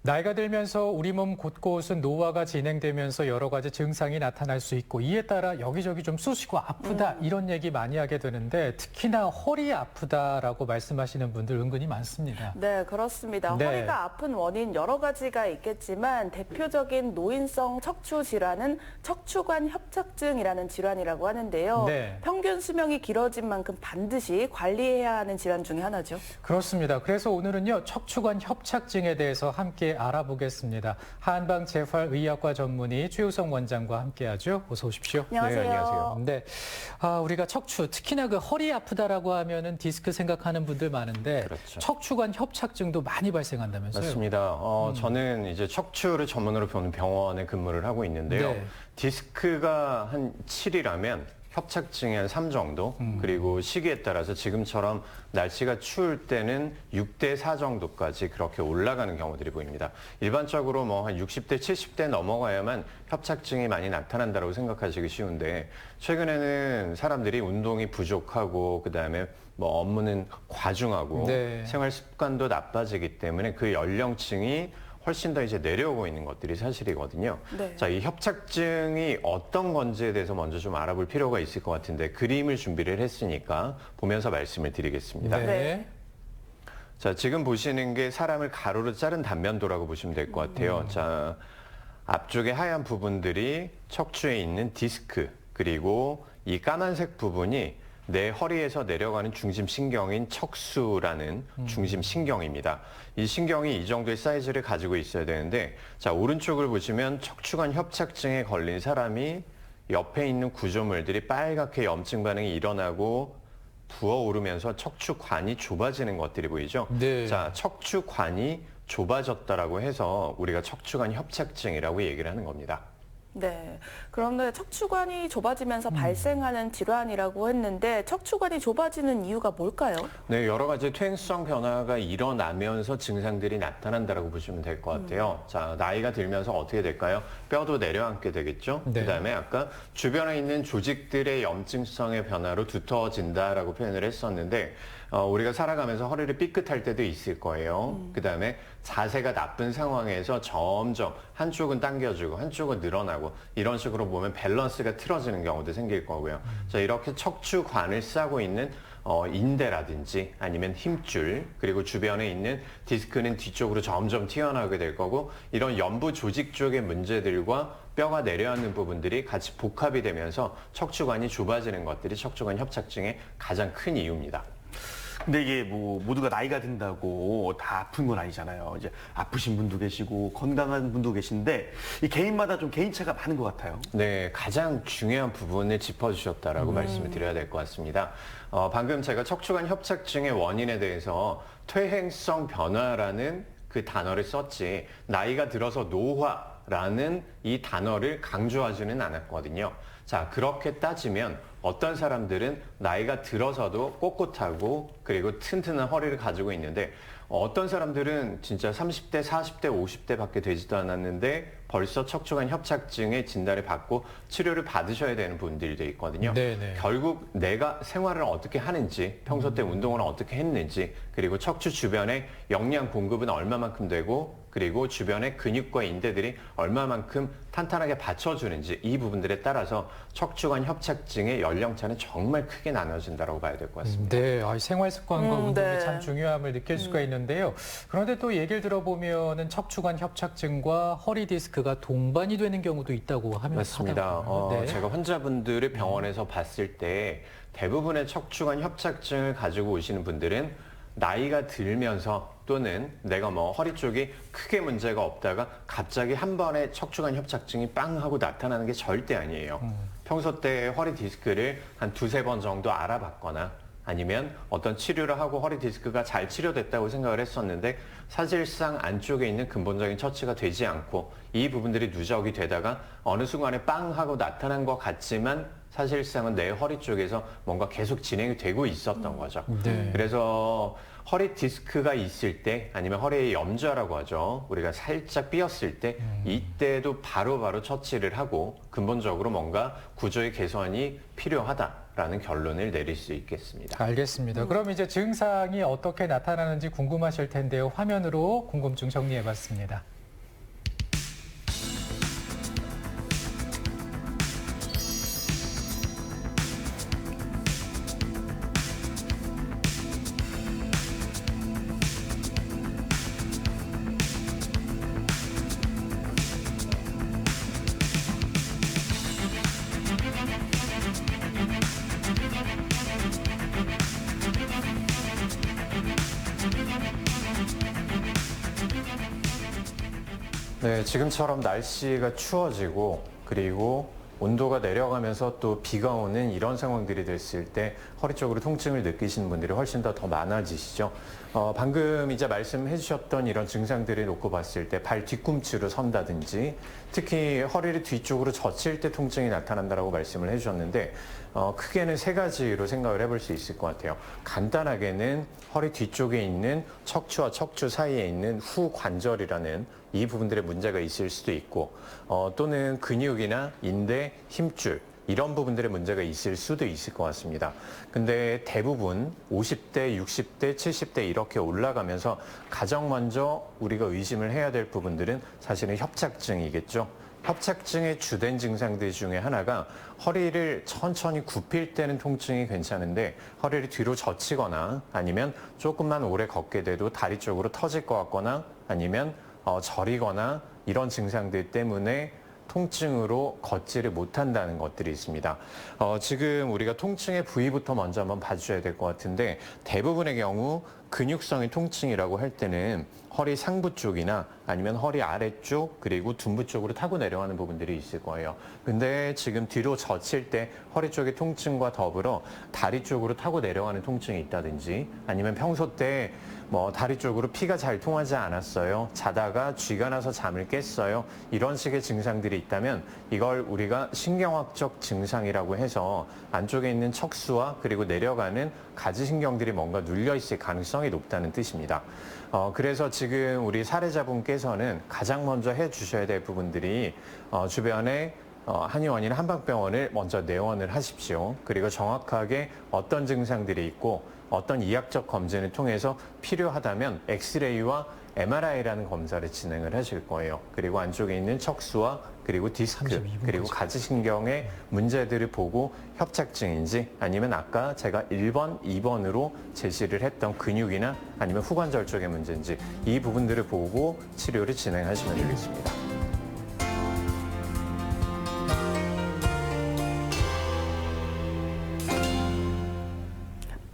나이가 들면서 우리 몸 곳곳은 노화가 진행되면서 여러 가지 증상이 나타날 수 있고 이에 따라 여기저기 좀 쑤시고 아프다 이런 얘기 많이 하게 되는데 특히나 허리 아프다라고 말씀하시는 분들 은근히 많습니다. 네, 그렇습니다. 네. 허리가 아픈 원인 여러 가지가 있겠지만 대표적인 노인성 척추 질환은 척추관 협착증이라는 질환이라고 하는데요. 네. 평균 수명이 길어진 만큼 반드시 관리해야 하는 질환 중에 하나죠. 그렇습니다. 그래서 오늘은요 척추관 협착증에 대해서 함께 알아보겠습니다. 한방재활의학과 전문의 최우성 원장과 함께하죠. 어서 오십시오. 안녕하세요. 네, 안녕하세요. 네, 우리가 척추, 특히나 그 허리 아프다라고 하면은 디스크 생각하는 분들 많은데 그렇죠. 척추관 협착증도 많이 발생한다면서요? 맞습니다. 저는 이제 척추를 전문으로 보는 병원에 근무를 하고 있는데요. 네. 디스크가 한 7이라면 협착증이 한 3 정도, 그리고 시기에 따라서 지금처럼 날씨가 추울 때는 6대 4 정도까지 그렇게 올라가는 경우들이 보입니다. 일반적으로 뭐 한 60대, 70대 넘어가야만 협착증이 많이 나타난다고 생각하시기 쉬운데 최근에는 사람들이 운동이 부족하고 그다음에 뭐 업무는 과중하고 네. 생활 습관도 나빠지기 때문에 그 연령층이 훨씬 더 이제 내려오고 있는 것들이 사실이거든요. 네. 자, 이 협착증이 어떤 건지에 대해서 먼저 좀 알아볼 필요가 있을 것 같은데 그림을 준비를 했으니까 보면서 말씀을 드리겠습니다. 네. 자, 지금 보시는 게 사람을 가로로 자른 단면도라고 보시면 될 것 같아요. 자, 앞쪽에 하얀 부분들이 척추에 있는 디스크, 그리고 이 까만색 부분이 내 허리에서 내려가는 중심신경인 척수라는 중심신경입니다. 이 신경이 이 정도의 사이즈를 가지고 있어야 되는데, 자, 오른쪽을 보시면 척추관 협착증에 걸린 사람이 옆에 있는 구조물들이 빨갛게 염증 반응이 일어나고 부어오르면서 척추관이 좁아지는 것들이 보이죠? 네. 자, 척추관이 좁아졌다라고 해서 우리가 척추관 협착증이라고 얘기를 하는 겁니다. 네. 그런데 척추관이 좁아지면서 발생하는 질환이라고 했는데 척추관이 좁아지는 이유가 뭘까요? 네, 여러 가지 퇴행성 변화가 일어나면서 증상들이 나타난다라고 보시면 될 것 같아요. 자, 나이가 들면서 어떻게 될까요? 뼈도 내려앉게 되겠죠? 네. 그다음에 아까 주변에 있는 조직들의 염증성의 변화로 두터워진다라고 표현을 했었는데 우리가 살아가면서 허리를 삐끗할 때도 있을 거예요. 그다음에 자세가 나쁜 상황에서 점점 한쪽은 당겨지고 한쪽은 늘어나고 이런 식으로 보면 밸런스가 틀어지는 경우도 생길 거고요. 자, 이렇게 척추관을 싸고 있는 인대라든지 아니면 힘줄, 그리고 주변에 있는 디스크는 뒤쪽으로 점점 튀어나오게 될 거고, 이런 연부 조직 쪽의 문제들과 뼈가 내려앉는 부분들이 같이 복합이 되면서 척추관이 좁아지는 것들이 척추관 협착증의 가장 큰 이유입니다. 근데 이게 뭐 모두가 나이가 든다고 다 아픈 건 아니잖아요. 이제 아프신 분도 계시고 건강한 분도 계신데 이 개인마다 좀 개인차가 많은 것 같아요. 네, 가장 중요한 부분을 짚어주셨다라고 말씀을 드려야 될 것 같습니다. 방금 제가 척추관 협착증의 원인에 대해서 퇴행성 변화라는 그 단어를 썼지 나이가 들어서 노화라는 이 단어를 강조하지는 않았거든요. 자, 그렇게 따지면 어떤 사람들은 나이가 들어서도 꼿꼿하고 그리고 튼튼한 허리를 가지고 있는데 어떤 사람들은 진짜 30대, 40대, 50대밖에 되지도 않았는데 벌써 척추관 협착증의 진단을 받고 치료를 받으셔야 되는 분들도 있거든요. 네네. 결국 내가 생활을 어떻게 하는지, 평소 때 운동을 어떻게 했는지, 그리고 척추 주변에 영양 공급은 얼마만큼 되고 그리고 주변의 근육과 인대들이 얼마만큼 탄탄하게 받쳐주는지 이 부분들에 따라서 척추관 협착증의 연령차는 정말 크게 나눠진다고 봐야 될 것 같습니다. 네, 생활 습관과 운동이 네. 참 중요함을 느낄 수가 있는데요. 그런데 또 얘기를 들어보면은 척추관 협착증과 허리 디스크가 동반이 되는 경우도 있다고 하면 맞습니다. 하더라고요. 네. 제가 환자분들을 병원에서 봤을 때 대부분의 척추관 협착증을 가지고 오시는 분들은 나이가 들면서 또는 내가 뭐 허리 쪽이 크게 문제가 없다가 갑자기 한 번에 척추관 협착증이 빵 하고 나타나는 게 절대 아니에요. 평소 때 허리 디스크를 한 2-3번 정도 알아봤거나 아니면 어떤 치료를 하고 허리 디스크가 잘 치료됐다고 생각을 했었는데 사실상 안쪽에 있는 근본적인 처치가 되지 않고 이 부분들이 누적이 되다가 어느 순간에 빵 하고 나타난 것 같지만 사실상은 내 허리 쪽에서 뭔가 계속 진행이 되고 있었던 거죠. 네. 그래서 허리 디스크가 있을 때 아니면 허리의 염좌라고 하죠. 우리가 살짝 삐었을 때 이때도 바로바로 처치를 하고 근본적으로 뭔가 구조의 개선이 필요하다. 라는 결론을 내릴 수 있겠습니다. 알겠습니다. 그럼 이제 증상이 어떻게 나타나는지 궁금하실 텐데요. 화면으로 궁금증 정리해봤습니다. 네, 지금처럼 날씨가 추워지고 그리고 온도가 내려가면서 또 비가 오는 이런 상황들이 됐을 때 허리 쪽으로 통증을 느끼시는 분들이 훨씬 더 많아지시죠. 방금 이제 말씀해 주셨던 이런 증상들을 놓고 봤을 때 발 뒤꿈치로 선다든지 특히 허리를 뒤쪽으로 젖힐 때 통증이 나타난다라고 말씀을 해 주셨는데 크게는 세 가지로 생각을 해볼 수 있을 것 같아요. 간단하게는 허리 뒤쪽에 있는 척추와 척추 사이에 있는 후관절이라는 이 부분들의 문제가 있을 수도 있고 또는 근육이나 인대, 힘줄 이런 부분들의 문제가 있을 수도 있을 것 같습니다. 근데 대부분 50대, 60대, 70대 이렇게 올라가면서 가장 먼저 우리가 의심을 해야 될 부분들은 사실은 협착증이겠죠. 협착증의 주된 증상들 중에 하나가 허리를 천천히 굽힐 때는 통증이 괜찮은데 허리를 뒤로 젖히거나 아니면 조금만 오래 걷게 돼도 다리 쪽으로 터질 것 같거나 아니면 저리거나 이런 증상들 때문에 통증으로 걷지를 못한다는 것들이 있습니다. 지금 우리가 통증의 부위부터 먼저 한번 봐주셔야 될 것 같은데 대부분의 경우 근육성의 통증이라고 할 때는 허리 상부 쪽이나 아니면 허리 아래쪽 그리고 둔부 쪽으로 타고 내려가는 부분들이 있을 거예요. 근데 지금 뒤로 젖힐 때 허리 쪽의 통증과 더불어 다리 쪽으로 타고 내려가는 통증이 있다든지 아니면 평소 때 다리 쪽으로 피가 잘 통하지 않았어요. 자다가 쥐가 나서 잠을 깼어요. 이런 식의 증상들이 있다면 이걸 우리가 신경학적 증상이라고 해서 안쪽에 있는 척수와 그리고 내려가는 가지신경들이 뭔가 눌려 있을 가능성이 높다는 뜻입니다. 그래서 지금 우리 사례자분께서는 가장 먼저 해 주셔야 될 부분들이 주변에 한의원이나 한방병원을 먼저 내원을 하십시오. 그리고 정확하게 어떤 증상들이 있고 어떤 이학적 검진을 통해서 필요하다면 엑스레이와 MRI라는 검사를 진행을 하실 거예요. 그리고 안쪽에 있는 척수와 그리고 디스크 그리고 가지신경의 문제들을 보고 협착증인지 아니면 아까 제가 1번, 2번으로 제시를 했던 근육이나 아니면 후관절 쪽의 문제인지 이 부분들을 보고 치료를 진행하시면 되겠습니다.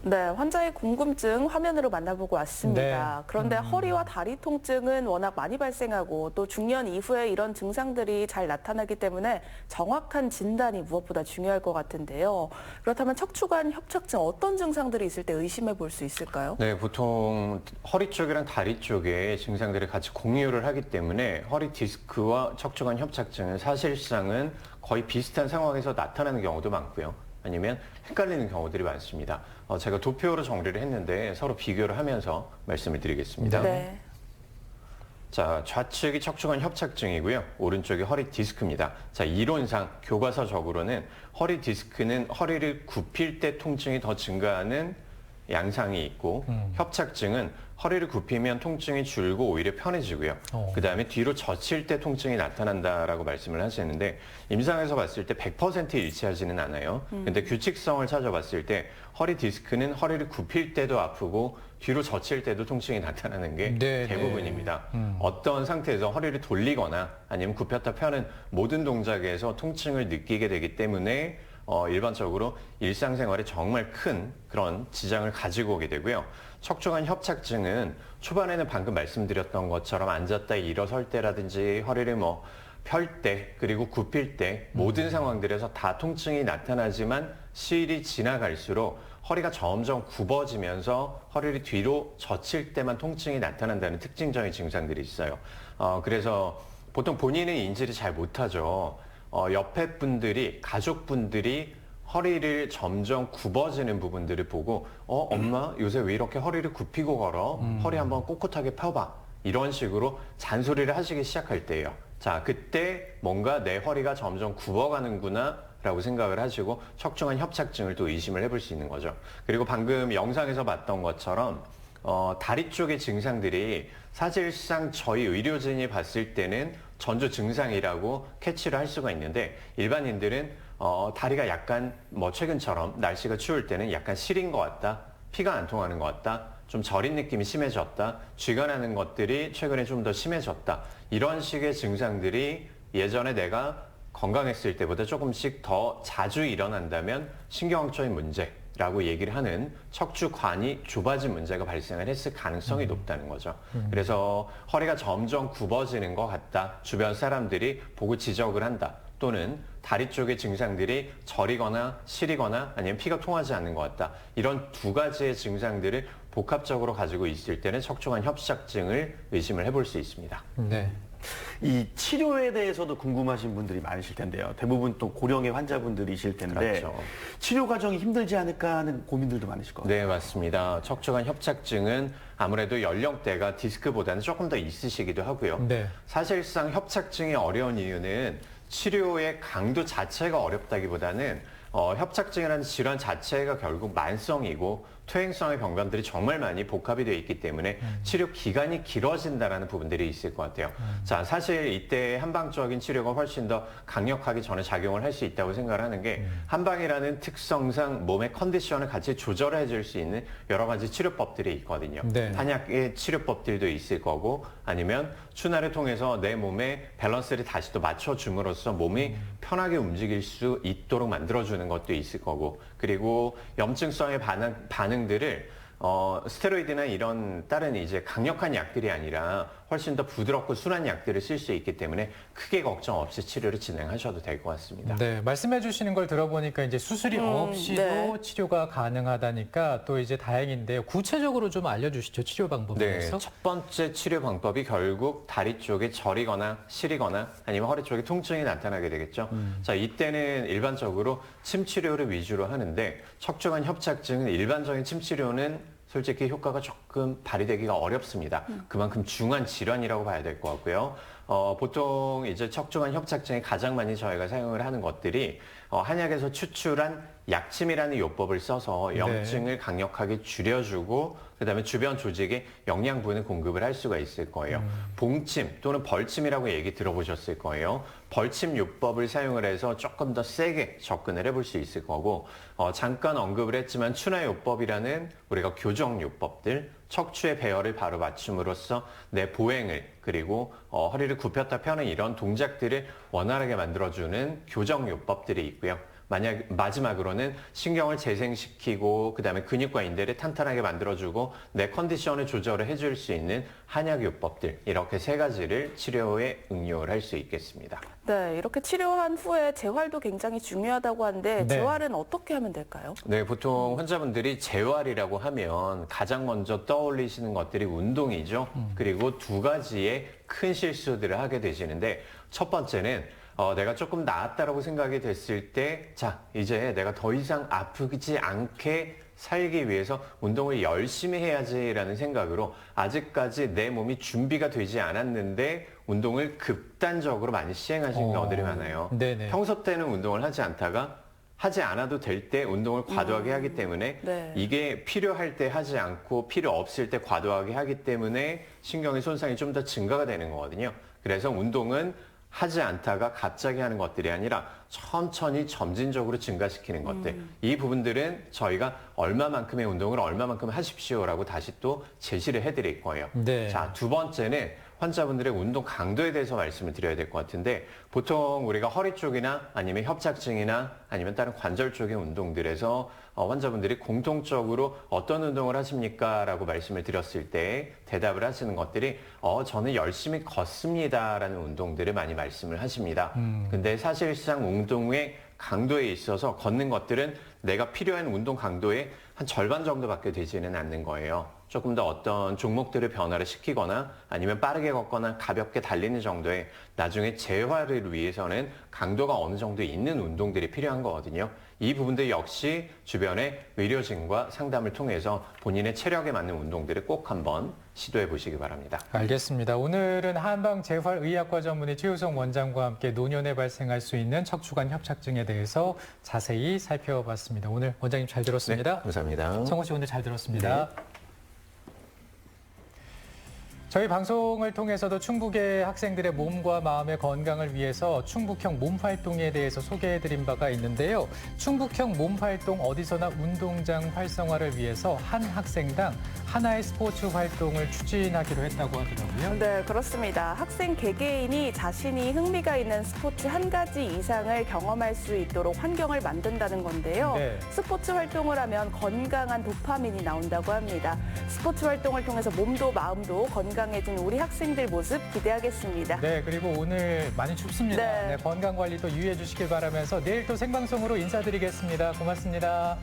네, 환자의 궁금증 화면으로 만나보고 왔습니다. 네. 그런데 허리와 다리 통증은 워낙 많이 발생하고 또 중년 이후에 이런 증상들이 잘 나타나기 때문에 정확한 진단이 무엇보다 중요할 것 같은데요. 그렇다면 척추관 협착증 어떤 증상들이 있을 때 의심해 볼 수 있을까요? 네, 보통 허리 쪽이랑 다리 쪽에 증상들을 같이 공유를 하기 때문에 허리 디스크와 척추관 협착증은 사실상은 거의 비슷한 상황에서 나타나는 경우도 많고요. 아니면 헷갈리는 경우들이 많습니다. 제가 도표로 정리를 했는데 서로 비교를 하면서 말씀을 드리겠습니다. 네. 자, 좌측이 척추관 협착증이고요. 오른쪽이 허리 디스크입니다. 자, 이론상 교과서적으로는 허리 디스크는 허리를 굽힐 때 통증이 더 증가하는 양상이 있고 협착증은 허리를 굽히면 통증이 줄고 오히려 편해지고요. 그다음에 뒤로 젖힐 때 통증이 나타난다라고 말씀을 하시는데 임상에서 봤을 때 100% 일치하지는 않아요. 근데 규칙성을 찾아봤을 때 허리 디스크는 허리를 굽힐 때도 아프고 뒤로 젖힐 때도 통증이 나타나는 게 대부분입니다. 어떤 상태에서 허리를 돌리거나 아니면 굽혔다 펴는 모든 동작에서 통증을 느끼게 되기 때문에 일반적으로 일상생활에 정말 큰 그런 지장을 가지고 오게 되고요. 척추관 협착증은 초반에는 방금 말씀드렸던 것처럼 앉았다 일어설 때라든지 허리를 펼 때 그리고 굽힐 때 모든 상황들에서 다 통증이 나타나지만 시일이 지나갈수록 허리가 점점 굽어지면서 허리를 뒤로 젖힐 때만 통증이 나타난다는 특징적인 증상들이 있어요. 그래서 보통 본인은 인지를 잘 못하죠. 옆에 분들이, 가족분들이 허리를 점점 굽어지는 부분들을 보고 엄마 요새 왜 이렇게 허리를 굽히고 걸어? 허리 한번 꼿꼿하게 펴봐. 이런 식으로 잔소리를 하시기 시작할 때예요. 자, 그때 뭔가 내 허리가 점점 굽어가는구나 라고 생각을 하시고 척추관 협착증을 또 의심을 해볼 수 있는 거죠. 그리고 방금 영상에서 봤던 것처럼 다리 쪽의 증상들이 사실상 저희 의료진이 봤을 때는 전조 증상이라고 캐치를 할 수가 있는데 일반인들은 다리가 약간 최근처럼 날씨가 추울 때는 약간 시린 것 같다, 피가 안 통하는 것 같다, 좀 저린 느낌이 심해졌다, 쥐가 나는 것들이 최근에 좀 더 심해졌다, 이런 식의 증상들이 예전에 내가 건강했을 때보다 조금씩 더 자주 일어난다면 신경학적인 문제라고 얘기를 하는 척추관이 좁아진 문제가 발생을 했을 가능성이 높다는 거죠. 그래서 허리가 점점 굽어지는 것 같다, 주변 사람들이 보고 지적을 한다, 또는 다리 쪽의 증상들이 저리거나 시리거나 아니면 피가 통하지 않는 것 같다, 이런 두 가지의 증상들을 복합적으로 가지고 있을 때는 척추관 협착증을 의심을 해볼 수 있습니다. 네. 이 치료에 대해서도 궁금하신 분들이 많으실 텐데요. 대부분 또 고령의 환자분들이실 텐데 그렇죠. 치료 과정이 힘들지 않을까 하는 고민들도 많으실 것 같아요. 네, 맞습니다. 척추관 협착증은 아무래도 연령대가 디스크보다는 조금 더 있으시기도 하고요. 네. 사실상 협착증이 어려운 이유는 치료의 강도 자체가 어렵다기보다는 협착증이라는 질환 자체가 결국 만성이고 퇴행성의 병변들이 정말 많이 복합이 되어 있기 때문에 치료 기간이 길어진다는 부분들이 있을 것 같아요. 자, 사실 이때 한방적인 치료가 훨씬 더 강력하게 저는 작용을 할 수 있다고 생각을 하는 게 한방이라는 특성상 몸의 컨디션을 같이 조절해 줄 수 있는 여러 가지 치료법들이 있거든요. 네. 한약의 치료법들도 있을 거고 아니면 추나를 통해서 내 몸의 밸런스를 다시 또 맞춰줌으로써 몸이 편하게 움직일 수 있도록 만들어주는 것도 있을 거고, 그리고 염증성의 반응들을 스테로이드나 이런 다른 이제 강력한 약들이 아니라 훨씬 더 부드럽고 순한 약들을 쓸 수 있기 때문에 크게 걱정 없이 치료를 진행하셔도 될 것 같습니다. 네, 말씀해 주시는 걸 들어보니까 이제 수술이 없이도 네. 치료가 가능하다니까 또 이제 다행인데요. 구체적으로 좀 알려주시죠, 치료 방법에 네, 대해서. 첫 번째 치료 방법이 결국 다리 쪽에 저리거나 시리거나 아니면 허리 쪽에 통증이 나타나게 되겠죠. 자, 이때는 일반적으로 침 치료를 위주로 하는데 척추관 협착증은 일반적인 침 치료는 솔직히 효과가 조금 발휘되기가 어렵습니다. 그만큼 중한 질환이라고 봐야 될 것 같고요. 보통 이제 척추관 협착증에 가장 많이 저희가 사용을 하는 것들이 한약에서 추출한 약침이라는 요법을 써서 염증을 강력하게 줄여주고 그다음에 주변 조직에 영양분을 공급을 할 수가 있을 거예요. 봉침 또는 벌침이라고 얘기 들어보셨을 거예요. 벌침 요법을 사용을 해서 조금 더 세게 접근을 해볼 수 있을 거고, 잠깐 언급을 했지만 추나 요법이라는 우리가 교정 요법들, 척추의 배열을 바로 맞춤으로써 내 보행을 그리고 허리를 굽혔다 펴는 이런 동작들을 원활하게 만들어주는 교정 요법들이 있고요. 마지막으로는 신경을 재생시키고 그다음에 근육과 인대를 탄탄하게 만들어주고 내 컨디션을 조절을 해줄 수 있는 한약요법들, 이렇게 세 가지를 치료에 응용을 할 수 있겠습니다. 네, 이렇게 치료한 후에 재활도 굉장히 중요하다고 하는데 네. 재활은 어떻게 하면 될까요? 네, 보통 환자분들이 재활이라고 하면 가장 먼저 떠올리시는 것들이 운동이죠. 그리고 두 가지의 큰 실수들을 하게 되시는데, 첫 번째는 내가 조금 나았다라고 생각이 됐을 때, 자, 이제 내가 더 이상 아프지 않게 살기 위해서 운동을 열심히 해야지라는 생각으로 아직까지 내 몸이 준비가 되지 않았는데 운동을 극단적으로 많이 시행하시는 경우들이 많아요. 네네. 평소 때는 운동을 하지 않다가 하지 않아도 될 때 운동을 과도하게 하기 때문에 네. 이게 필요할 때 하지 않고 필요 없을 때 과도하게 하기 때문에 신경의 손상이 좀 더 증가가 되는 거거든요. 그래서 운동은 하지 않다가 갑자기 하는 것들이 아니라 천천히 점진적으로 증가시키는 것들. 이 부분들은 저희가 얼마만큼의 운동을 얼마만큼 하십시오라고 다시 또 제시를 해드릴 거예요. 네. 자, 두 번째는 환자분들의 운동 강도에 대해서 말씀을 드려야 될 것 같은데, 보통 우리가 허리 쪽이나 아니면 협착증이나 아니면 다른 관절 쪽의 운동들에서 환자분들이 공통적으로 어떤 운동을 하십니까? 라고 말씀을 드렸을 때 대답을 하시는 것들이 저는 열심히 걷습니다라는 운동들을 많이 말씀을 하십니다. 근데 사실상 운동의 강도에 있어서 걷는 것들은 내가 필요한 운동 강도의 한 절반 정도밖에 되지는 않는 거예요. 조금 더 어떤 종목들을 변화를 시키거나 아니면 빠르게 걷거나 가볍게 달리는 정도의 나중에 재활을 위해서는 강도가 어느 정도 있는 운동들이 필요한 거거든요. 이 부분들 역시 주변의 의료진과 상담을 통해서 본인의 체력에 맞는 운동들을 꼭 한번 시도해 보시기 바랍니다. 알겠습니다. 오늘은 한방재활의학과 전문의 최우성 원장과 함께 노년에 발생할 수 있는 척추관 협착증에 대해서 자세히 살펴봤습니다. 오늘 원장님 잘 들었습니다. 네, 감사합니다. 성호 씨 오늘 잘 들었습니다. 저희 방송을 통해서도 충북의 학생들의 몸과 마음의 건강을 위해서 충북형 몸활동에 대해서 소개해드린 바가 있는데요. 충북형 몸활동 어디서나 운동장 활성화를 위해서 한 학생당 하나의 스포츠 활동을 추진하기로 했다고 하더라고요. 네, 그렇습니다. 학생 개개인이 자신이 흥미가 있는 스포츠 한 가지 이상을 경험할 수 있도록 환경을 만든다는 건데요. 네. 스포츠 활동을 하면 건강한 도파민이 나온다고 합니다. 스포츠 활동을 통해서 몸도 마음도 건강해진 우리 학생들 모습 기대하겠습니다. 네, 그리고 오늘 많이 춥습니다. 네. 건강 관리도 유의해 주시길 바라면서 내일 또 생방송으로 인사드리겠습니다. 고맙습니다.